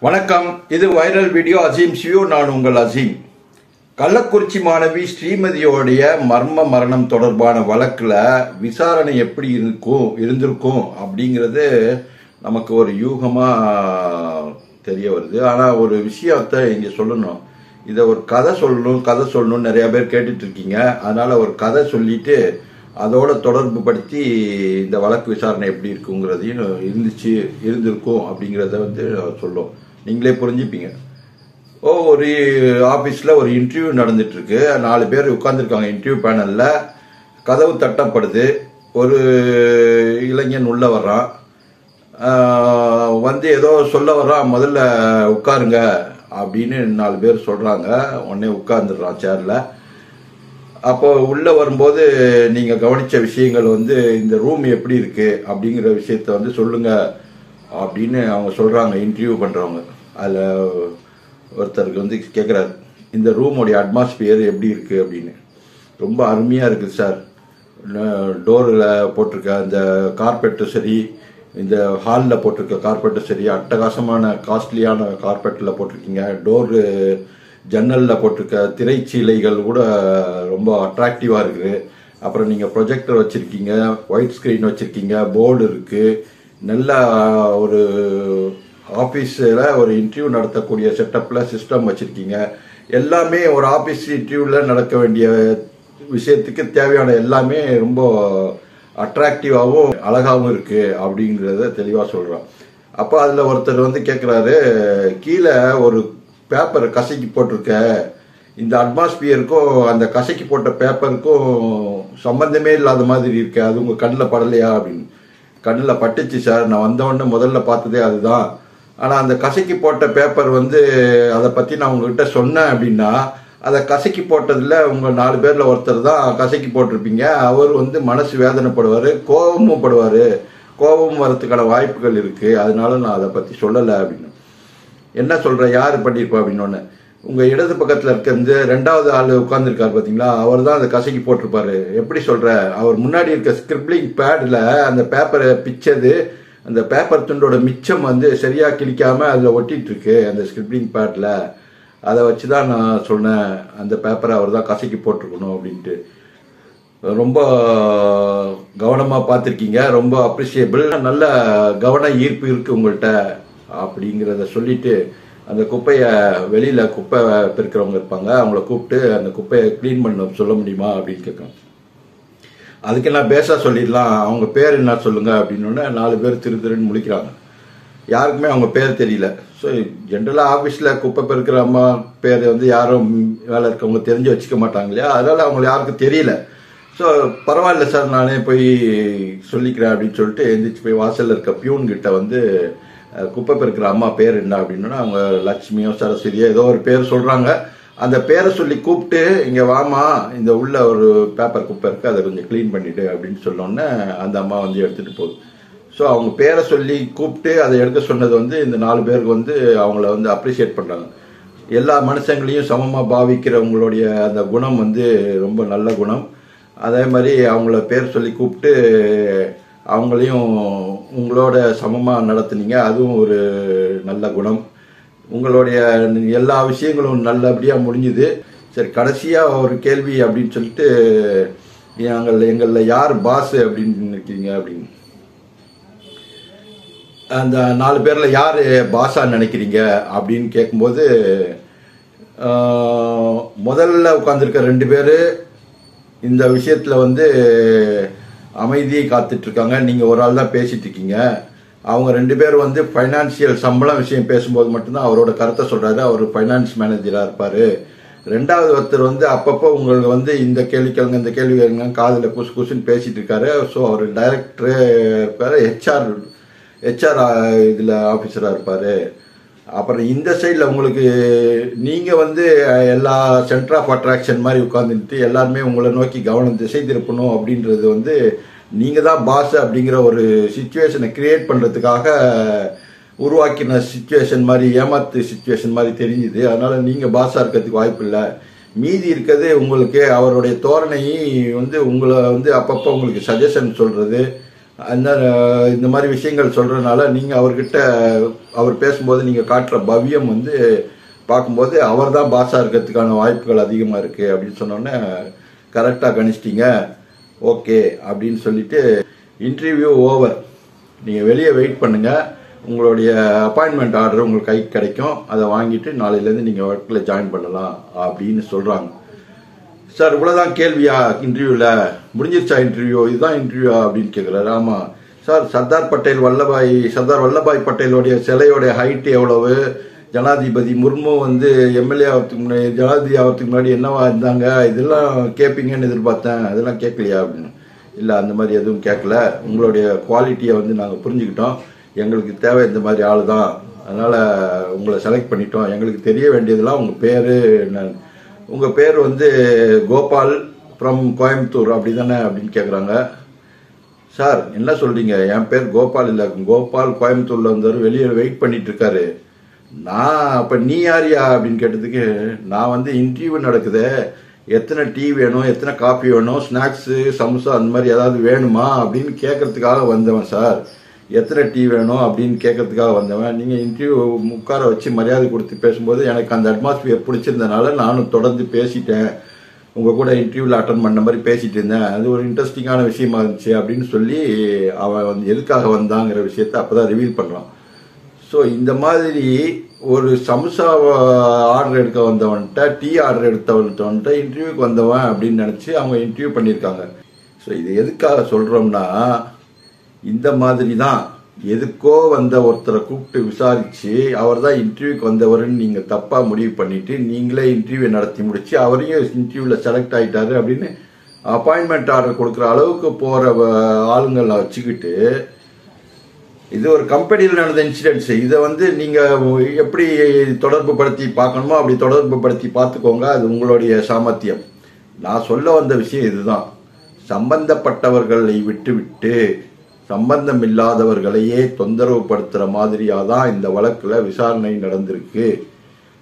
வணக்கம். இது viral video Azeem see you. நான் உங்கள் அசீம். கள்ளக்குறிச்சி மாணவி ஸ்ரீமதியோடைய மர்ம மரணம் தொடர்பான வழக்குல விசாரணை எப்படி இருந்திருக்கும் அப்படிங்கிறது நமக்கு ஒரு யூகமா தெரிய வருது. ஆனா ஒரு விஷயத்தை இங்க சொல்லணும். இதை ஒரு கதை சொல்லணும் நிறைய பேர் கேட்டுட்டு இருக்கீங்க. அதனால ஒரு கதை சொல்லிட்டு அதோட தொடர்பு படுத்தி இந்த வழக்கு விசாரணை எப்படி இருக்குங்கிறதையும் இருந்திருக்கும் அப்படிங்கிறத சொல்லும். நீங்களே புரிஞ்சுப்பீங்க. ஒரு ஆஃபீஸில் ஒரு இன்டர்வியூ நடந்துட்டு இருக்கு. 4 பேர் உட்காந்துருக்காங்க இன்டர்வியூ பேனல்ல. கதவு தட்டப்படுது. ஒரு இளைஞன் உள்ள வர்றான். ஏதோ சொல்ல வர்றான். முதல்ல உட்காருங்க அப்படின்னு 4 பேர் சொல்றாங்க. உடனே உட்கார்ந்துடுறான் சேர்ல. அப்போ உள்ள வரும்போது நீங்க கவனிச்ச விஷயங்கள் இந்த ரூம் எப்படி இருக்கு அப்படிங்கிற விஷயத்த சொல்லுங்க அப்படின்னு அவங்க சொல்றாங்க. இன்டர்வியூ பண்றவங்க அதுல ஒருத்தருக்கு கேட்கிறாரு, இந்த ரூமோடைய அட்மாஸ்பியர் எப்படி இருக்கு அப்படின்னு. ரொம்ப அருமையா இருக்கு சார். டோரில் போட்டிருக்க அந்த கார்பெட்டும் சரி, இந்த ஹாலில் போட்டிருக்க கார்பெட்டும் சரி, அட்டகாசமான காஸ்ட்லியான கார்பெட்டில் போட்டிருக்கீங்க. டோரு ஜன்னலில் போட்டிருக்க திரைச்சீலைகள் கூட ரொம்ப அட்ராக்டிவாக இருக்குது. அப்புறம் நீங்கள் ப்ரொஜெக்டர் வச்சுருக்கீங்க, ஒயிட் ஸ்க்ரீன் வச்சுருக்கீங்க, போர்டு இருக்குது. நல்ல ஒரு ஆஃபீஸில் ஒரு இன்டர்வியூ நடத்தக்கூடிய செட்டப்பில் சிஸ்டம் வச்சுருக்கீங்க. எல்லாமே ஒரு ஆஃபீஸ் இன்டர்வியூவில் நடக்க வேண்டிய விஷயத்துக்கு தேவையான எல்லாமே ரொம்ப அட்ராக்டிவாகவும் அழகாகவும் இருக்குது அப்படிங்கிறத தெளிவாக சொல்கிறோம். அப்போ அதில் ஒருத்தர் கேட்குறாரு, கீழே ஒரு பேப்பரை கசக்கி போட்டிருக்க, இந்த அட்மாஸ்பியருக்கும் அந்த கசக்கி போட்ட பேப்பருக்கும் சம்பந்தமே இல்லாத மாதிரி இருக்கு, அது உங்க கண்ணில் படலையா அப்படின்னு. கண்ணில் பட்டுச்சு சார், நான் வந்தவொடனே முதல்ல பார்த்ததே அதுதான். ஆனால் அந்த கசக்கி போட்ட பேப்பர் அதை பற்றி நான் உங்ககிட்ட சொன்னேன் அப்படின்னா, அதை கசக்கி போட்டதில் உங்கள் 4 பேரில் ஒருத்தர் தான் கசக்கி போட்டிருப்பீங்க. அவர் மனசு வேதனைப்படுவார், கோபமும் படுவார். கோபமும் வரத்துக்கான வாய்ப்புகள் இருக்கு. அதனால நான் அதை பற்றி சொல்லலை அப்படின்னு. என்ன சொல்ற, யாரு பண்ணிருப்பா அப்படின்னு. உங்க இடது பக்கத்துல இருக்க 2வது ஆளு உட்கார்ந்துருக்காரு பாத்தீங்களா, அவர் தான் அந்த கசக்கி போட்டிருப்பாரு. எப்படி சொல்ற, அவர் முன்னாடி இருக்க ஸ்கிரிப்ளிங் பேட்ல அந்த பேப்பரை பிச்சது, அந்த பேப்பர் துண்டோட மிச்சம் சரியா கிழிக்காம அதுல ஒட்டிட்டு இருக்கு அந்த ஸ்கிரிப்ளிங் பேட்ல. அதை வச்சுதான் நான் சொன்னேன், அந்த பேப்பரை அவர் தான் கசக்கி போட்டிருக்கணும் அப்படின்ட்டு. ரொம்ப கவனமா பார்த்துருக்கீங்க, ரொம்ப அப்ரிசியபிள், நல்ல கவன ஈர்ப்பு இருக்கு உங்கள்கிட்ட அப்படிங்கிறத சொல்லிட்டு, அந்த குப்பையை வெளியில குப்பை பெருக்கிறவங்க இருப்பாங்க, அவங்கள கூப்பிட்டு அந்த குப்பையை கிளீன் பண்ண சொல்ல முடியுமா அப்படின்னு கேட்கணும். அதுக்கு நான் பேச சொல்லிடலாம், அவங்க பேர் என்ன சொல்லுங்க அப்படின்னு. 4 பேர் திருன்னு முழிக்கிறாங்க. யாருக்குமே அவங்க பேர் தெரியல. ஸோ ஜென்ரலாக ஆஃபீஸில் குப்பை பெருக்கிற அம்மா பேர் யாரும் வேலை இருக்கவங்க தெரிஞ்சு வச்சுக்க மாட்டாங்க இல்லையா, அதனால அவங்களுக்கு யாருக்கும் தெரியல. ஸோ பரவாயில்ல சார், நானே போய் சொல்லிக்கிறேன் அப்படின்னு சொல்லிட்டு எந்திரிச்சு போய் வாசலில் இருக்க பியூன் கிட்ட குப்பை பெருக்கிற அம்மா பேர் என்ன அப்படின்னா, அவங்க லட்சுமியோ சரஸ்வதியோ ஏதோ ஒரு பேர் சொல்றாங்க. அந்த பேரை சொல்லி கூப்பிட்டு, இங்க வாமா, இந்த உள்ள ஒரு பேப்பர் குப்பை இருக்கு, அதை கொஞ்சம் கிளீன் பண்ணிட்டு அப்படின்னு சொன்னோன்னே அந்த அம்மா எடுத்துட்டு போகுது. ஸோ அவங்க பேரை சொல்லி கூப்பிட்டு அதை எடுக்க சொன்னது இந்த 4 பேருக்கு அவங்கள அப்ரிசியேட் பண்றாங்க. எல்லா மனுஷங்களையும் சமமா பாவிக்கிறவங்களுடைய அந்த குணம் ரொம்ப நல்ல குணம். அதே மாதிரி அவங்கள பேர் சொல்லி கூப்பிட்டு அவங்களையும் உங்களோட சமமா நடத்துனீங்க, அதுவும் ஒரு நல்ல குணம். உங்களுடைய எல்லா விஷயங்களும் நல்லபடியா முடிஞ்சுது. சரி, கடைசியா ஒரு கேள்வி அப்படின்னு சொல்லிட்டு, எங்கள யார் பாஸ் அப்படின்னு நினைக்கிறீங்க அப்படின்னு. அந்த 4 பேர்ல யாரு பாஸா நினைக்கிறீங்க அப்படின்னு கேட்கும்போது, முதல்ல உட்கார்ந்துருக்க 2 பேரு இந்த விஷயத்துல அமைதியை காத்துட்டு இருக்காங்க. நீங்க ஒரு ஆள் தான் பேசிட்டு இருக்கீங்க. அவங்க 2 பேர் பைனான்சியல் சம்பளம் விஷயம் பேசும்போது மட்டும்தான் அவரோட கருத்தை சொல்றாரு. அவர் பைனான்ஸ் மேனேஜரா இருப்பாரு. 2வது ஒருத்தர் அப்பப்போ உங்களுக்கு இந்த கேள்வி கேளுங்க, இந்த கேள்வி கேளுங்க, காதுல குசு குசுன்னு பேசிட்டு இருக்காரு. ஸோ அவர் டைரக்டர் இருப்பாரு, ஹெச்ஆர் இதுல ஆபீசரா இருப்பாரு. அப்புறம் இந்த சைட்ல உங்களுக்கு நீங்க எல்லா சென்டர் ஆஃப் அட்ராக்ஷன் மாதிரி உட்கார்ந்துட்டு எல்லாருமே உங்களை நோக்கி கவனம் திசை திருப்பணும் அப்படின்றது நீங்க தான் பாஸ் அப்படிங்கிற ஒரு சிச்சுவேஷனை கிரியேட் பண்றதுக்காக உருவாக்கின சிச்சுவேஷன் மாதிரி, ஏமாத்து சிச்சுவேஷன் மாதிரி தெரிஞ்சுது. அதனால நீங்க பாஸா இருக்கிறதுக்கு வாய்ப்பு இல்லை. மீதி இருக்கிறது உங்களுக்கு அவருடைய தோரணை உங்களை அப்பப்போ உங்களுக்கு சஜஷன் சொல்றது, அந்த இந்த மாதிரி விஷயங்கள் சொல்றதுனால நீங்க அவர்கிட்ட அவர் பேசும்போது நீங்க காட்டுற பவ்யம் வந்து பார்க்கும்போது அவர் தான் பாஸா இருக்கிறதுக்கான வாய்ப்புகள் அதிகமா இருக்கு அப்படின்னு சொன்னோன்னே கரெக்டா கணிச்சிட்டீங்க. ஓகே அப்படின்னு சொல்லிட்டு இன்டர்வியூ ஓவர். நீங்க வெளியே வெயிட் பண்ணுங்க, உங்களுடைய அப்பாயின்மெண்ட் ஆர்டர் உங்களுக்கு கைக்கு கிடைக்கும், அதை வாங்கிட்டு நாளையிலேருந்து நீங்க ஒர்க்ல ஜாயின் பண்ணலாம் அப்படின்னு சொல்றாங்க. சார் இவ்வளவுதான் கேள்வியா இன்டர்வியூல முடிஞ்சிருச்சா இன்டர்வியூ, இதுதான் இன்டர்வியூ அப்படின்னு கேட்கிறாரு. ஆமா சார், சர்தார் வல்லபாய் பட்டேலோடைய சிலையோடைய ஹைட் எவ்வளவு, ஜனாதிபதி முர்மு வந்து எம்எல்ஏ ஆகிறதுக்கு முன்னாடி ஜனாதிபதி ஆகிறதுக்கு முன்னாடி என்னவா இருந்தாங்க, இதெல்லாம் கேட்பீங்கன்னு எதிர்பார்த்தேன், அதெல்லாம் கேட்கலையா அப்படின்னு. இல்லை அந்த மாதிரி எதுவும் கேட்கல, உங்களுடைய குவாலிட்டியை வந்து நாங்கள் புரிஞ்சுக்கிட்டோம், எங்களுக்கு தேவை இந்த மாதிரி ஆள் தான், அதனால உங்களை செலக்ட் பண்ணிட்டோம், எங்களுக்கு தெரிய வேண்டியதெல்லாம் உங்கள் பேர் என்ன, உங்கள் பேர் வந்து கோபால் ஃப்ரம் கோயம்புத்தூர் அப்படி தானே அப்படின்னு கேட்குறாங்க. சார் என்ன சொல்றீங்க, என் பேர் கோபால் இல்லை, கோபால் கோயம்புத்தூர்ல வந்தார், வெளியே வெயிட் பண்ணிட்டு இருக்காரு. நான் அப்போ நீ யாரியா அப்படின்னு கேட்டதுக்கு, நான் வந்து இன்டர்வியூ நடக்குது, எத்தனை டீ வேணும், எத்தனை காஃபி வேணும், ஸ்நாக்ஸு சமோசா அந்த மாதிரி ஏதாவது வேணுமா அப்படின்னு கேட்கறதுக்காக வந்தவன் சார், எத்தனை டீ வேணும் அப்படின்னு கேட்கறதுக்காக வந்தவன். நீங்கள் இன்டர்வியூ உட்கார வச்சு மரியாதை கொடுத்து பேசும்போது எனக்கு அந்த அட்மாஸ்பியர் பிடிச்சிருந்தனால நானும் தொடர்ந்து பேசிட்டேன், உங்கள் கூட இன்டர்வியூவில் அட்டன் பண்ண மாதிரி பேசிட்டு இருந்தேன், அது ஒரு இன்ட்ரெஸ்டிங்கான விஷயமா இருந்துச்சு அப்படின்னு சொல்லி அவன் வந்து எதுக்காக வந்தாங்கிற விஷயத்த அப்போதான் ரிவீல் பண்ணுறான். ஸோ இந்த மாதிரி ஒரு சமோசா ஆர்டர் எடுக்க வந்தவன்ட்ட, டீ ஆர்டர் எடுத்தவன்ட்ட இன்டர்வியூக்கு வந்தவன் அப்படின்னு நினச்சி அவங்க இன்டர்வியூ பண்ணியிருக்காங்க. ஸோ இது எதுக்காக சொல்கிறோம்னா, இந்த மாதிரி தான் எதுக்கோ வந்த ஒருத்தரை கூப்பிட்டு விசாரிச்சு அவர் தான் இன்டர்வியூக்கு வந்தவர்னு நீங்கள் தப்பாக முடிவு பண்ணிட்டு நீங்களே இன்டர்வியூ நடத்தி முடிச்சு அவரையும் இன்டர்வியூவில் செலக்ட் ஆகிட்டாரு அப்படின்னு அப்பாயின்மெண்ட் ஆர்டர் கொடுக்குற அளவுக்கு போகிற ஆளுங்களை வச்சுக்கிட்டு, இது ஒரு கம்பெனியில் நடந்த இன்சிடென்ட்ஸ், இதை வந்து நீங்கள் எப்படி தொடர்பு படுத்தி பார்க்கணுமோ அப்படி தொடர்பு படுத்தி பார்த்துக்கோங்க, அது உங்களுடைய சாமர்த்தியம். நான் சொல்ல வந்த விஷயம் இதுதான், சம்பந்தப்பட்டவர்களை விட்டு சம்பந்தம் இல்லாதவர்களையே தொந்தரவு படுத்துற மாதிரியா தான் இந்த வழக்குல விசாரணை நடந்திருக்கு.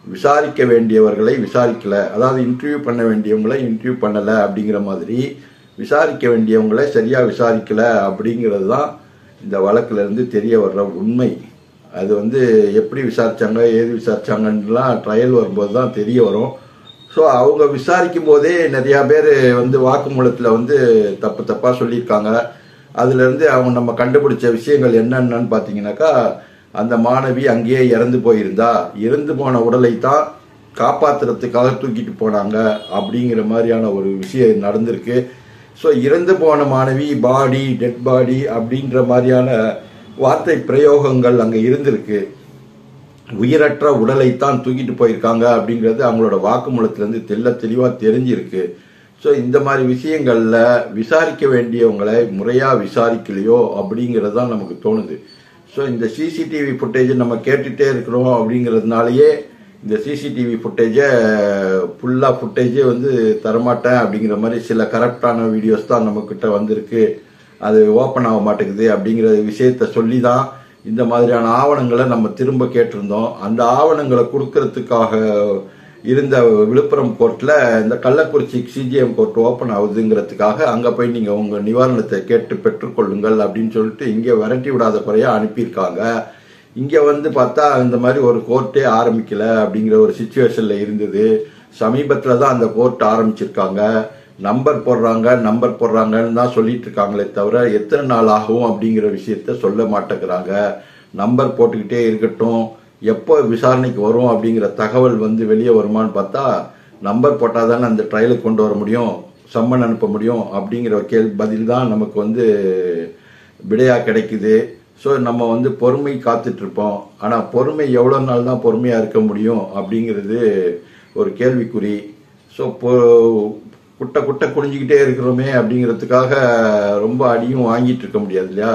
விசாரிக்க வேண்டியவர்களை விசாரிக்கல, அதாவது இன்டர்வியூ பண்ண வேண்டியவங்களை இன்டர்வியூ பண்ணல அப்படிங்கிற மாதிரி, விசாரிக்க வேண்டியவங்களை சரியா விசாரிக்கல அப்படிங்கிறது தான் இந்த வழக்குல இருந்து தெரிய வர்ற உண்மை. அது வந்து எப்படி விசாரிச்சாங்க, ஏது விசாரிச்சாங்கலாம் ட்ரையல் வரும்போது தான் தெரிய வரும். ஸோ அவங்க விசாரிக்கும் போதே நிறையா பேர் வந்து வாக்குமூலத்தில் வந்து தப்பாக சொல்லியிருக்காங்க. அதுலேருந்து அவங்க நம்ம கண்டுபிடிச்ச விஷயங்கள் என்னென்னு பார்த்தீங்கன்னாக்கா, அந்த மாணவி அங்கேயே இறந்து போயிருந்தா, இறந்து போன உடலை தான் காப்பாற்றுறதுக்காக தூக்கிட்டு போனாங்க அப்படிங்கிற மாதிரியான ஒரு விஷயம் நடந்திருக்கு. ஸோ இறந்து போன மாணவி பாடி, டெட் பாடி அப்படின்ற மாதிரியான வார்த்தை பிரயோகங்கள் அங்கே இருந்திருக்கு. உயிரற்ற உடலைத்தான் தூக்கிட்டு போயிருக்காங்க அப்படிங்கிறது அவங்களோட வாக்குமூலத்திலேருந்து தெளிவாக தெரிஞ்சிருக்கு. ஸோ இந்த மாதிரி விஷயங்களில் விசாரிக்க வேண்டியவங்களை முறையாக விசாரிக்கலையோ அப்படிங்கிறது தான் நமக்கு தோணுது. ஸோ இந்த சிசிடிவி ஃபுட்டேஜை நம்ம கேட்டுகிட்டே இருக்கிறோம் அப்படிங்கிறதுனாலயே இந்த சிசிடிவி ஃபுட்டேஜை ஃபுட்டேஜே வந்து தரமாட்டேன் அப்படிங்கிற மாதிரி சில கரெக்டான வீடியோஸ் தான் நம்மக்கிட்ட வந்திருக்கு, அது ஓப்பன் ஆக மாட்டேங்குது அப்படிங்கிற விஷயத்த சொல்லி தான் இந்த மாதிரியான ஆவணங்களை நம்ம திரும்ப கேட்டிருந்தோம். அந்த ஆவணங்களை கொடுக்கறதுக்காக இருந்த விழுப்புரம் கோர்ட்டில் இந்த கள்ளக்குறிச்சி சிஜிஎம் கோர்ட் ஓப்பன் ஆகுதுங்கிறதுக்காக அங்கே போய் நீங்கள் உங்கள் நிவாரணத்தை கேட்டு பெற்றுக்கொள்ளுங்கள் அப்படின்னு சொல்லிட்டு இங்கே விரட்டி விடாத குறையாக அனுப்பியிருக்காங்க. இங்கே வந்து பார்த்தா இந்த மாதிரி ஒரு கோர்ட்டே ஆரம்பிக்கல அப்படிங்கிற ஒரு சிச்சுவேஷனில் இருந்தது. சமீபத்தில் தான் அந்த கோர்ட் ஆரம்பிச்சிருக்காங்க. நம்பர் போடுறாங்கன்னு தான் சொல்லிட்டு இருக்காங்களே தவிர எத்தனை நாள் ஆகும் அப்படிங்கிற விஷயத்த சொல்ல மாட்டேங்கிறாங்க. நம்பர் போட்டுக்கிட்டே இருக்கட்டும், எப்போ விசாரணைக்கு வரும் அப்படிங்கிற தகவல் வந்து வெளியே வருமானு பார்த்தா, நம்பர் போட்டால் தானே அந்த ட்ரையலுக்கு கொண்டு வர முடியும், சம்மன் அனுப்ப முடியும் அப்படிங்கிற பதில் தான் நமக்கு வந்து விடையாக கிடைக்குது. ஸோ நம்ம வந்து பொறுமை காத்துட்டு இருப்போம். ஆனால் பொறுமை எவ்வளோ நாள் தான் பொறுமையாக இருக்க முடியும் அப்படிங்கிறது ஒரு கேள்விக்குறி. ஸோ குட்டை குனிஞ்சிக்கிட்டே இருக்கிறோமே அப்படிங்கிறதுக்காக ரொம்ப அடியும் வாங்கிட்டு இருக்க முடியாது இல்லையா?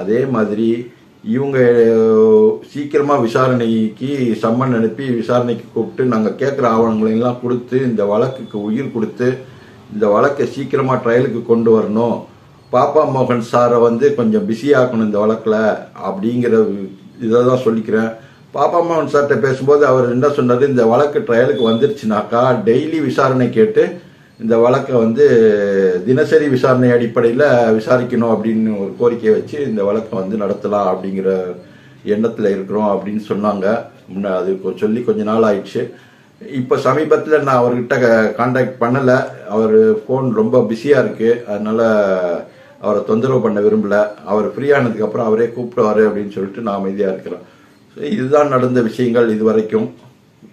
அதே மாதிரி இவங்க சீக்கிரமாக விசாரணைக்கு சம்மன் அனுப்பி விசாரணைக்கு கூப்பிட்டு நாங்கள் கேட்குற ஆவணங்களெல்லாம் கொடுத்து இந்த வழக்குக்கு உயிர் கொடுத்து இந்த வழக்கை சீக்கிரமாக ட்ரையலுக்கு கொண்டு வரணும், பாப்பா மோகன் சாரை வந்து கொஞ்சம் பிஸியாக்கணும் இந்த வழக்கில் அப்படிங்கிற இதை தான் சொல்லிக்கிறேன். பாப்பா மோகன் சார்கிட்ட பேசும்போது அவர் என்ன சொன்னார், இந்த வழக்கு ட்ரையலுக்கு வந்துருச்சுனாக்கா டெய்லி விசாரணை கேட்டு இந்த வழக்கை வந்து தினசரி விசாரணை அடிப்படையில் விசாரிக்கணும் அப்படின்னு ஒரு கோரிக்கையை வச்சு இந்த வழக்கை வந்து நடத்தலாம் அப்படிங்கிற எண்ணத்தில் இருக்கிறோம் அப்படின்னு சொன்னாங்க. அது சொல்லி கொஞ்ச நாள் ஆயிடுச்சு. இப்போ சமீபத்தில் நான் அவர்கிட்ட கான்டாக்ட் பண்ணலை. அவர் ஃபோன் ரொம்ப பிஸியாக இருக்குது. அதனால் அவரை தொந்தரவு பண்ண விரும்பல. அவர் ஃப்ரீயானதுக்கு அப்புறம் அவரே கூப்பிடுவாரு அப்படின்னு சொல்லிட்டு நான் அமைதியாக இருக்கிறேன். இதுதான் நடந்த விஷயங்கள் இது வரைக்கும்.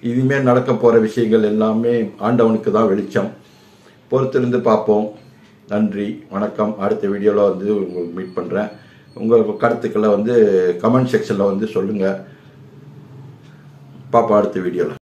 இனிமேல் நடக்க போகிற விஷயங்கள் எல்லாமே ஆண்டவனுக்கு தான் வெளிச்சம். பொறுத்திருந்து பார்ப்போம். நன்றி, வணக்கம். அடுத்த வீடியோவில் வந்து உங்களுக்கு மீட் பண்ணுறேன். உங்கள் கருத்துக்களை வந்து கமெண்ட் செக்ஷனில் வந்து சொல்லுங்கள். பார்ப்போம் அடுத்த வீடியோவில்.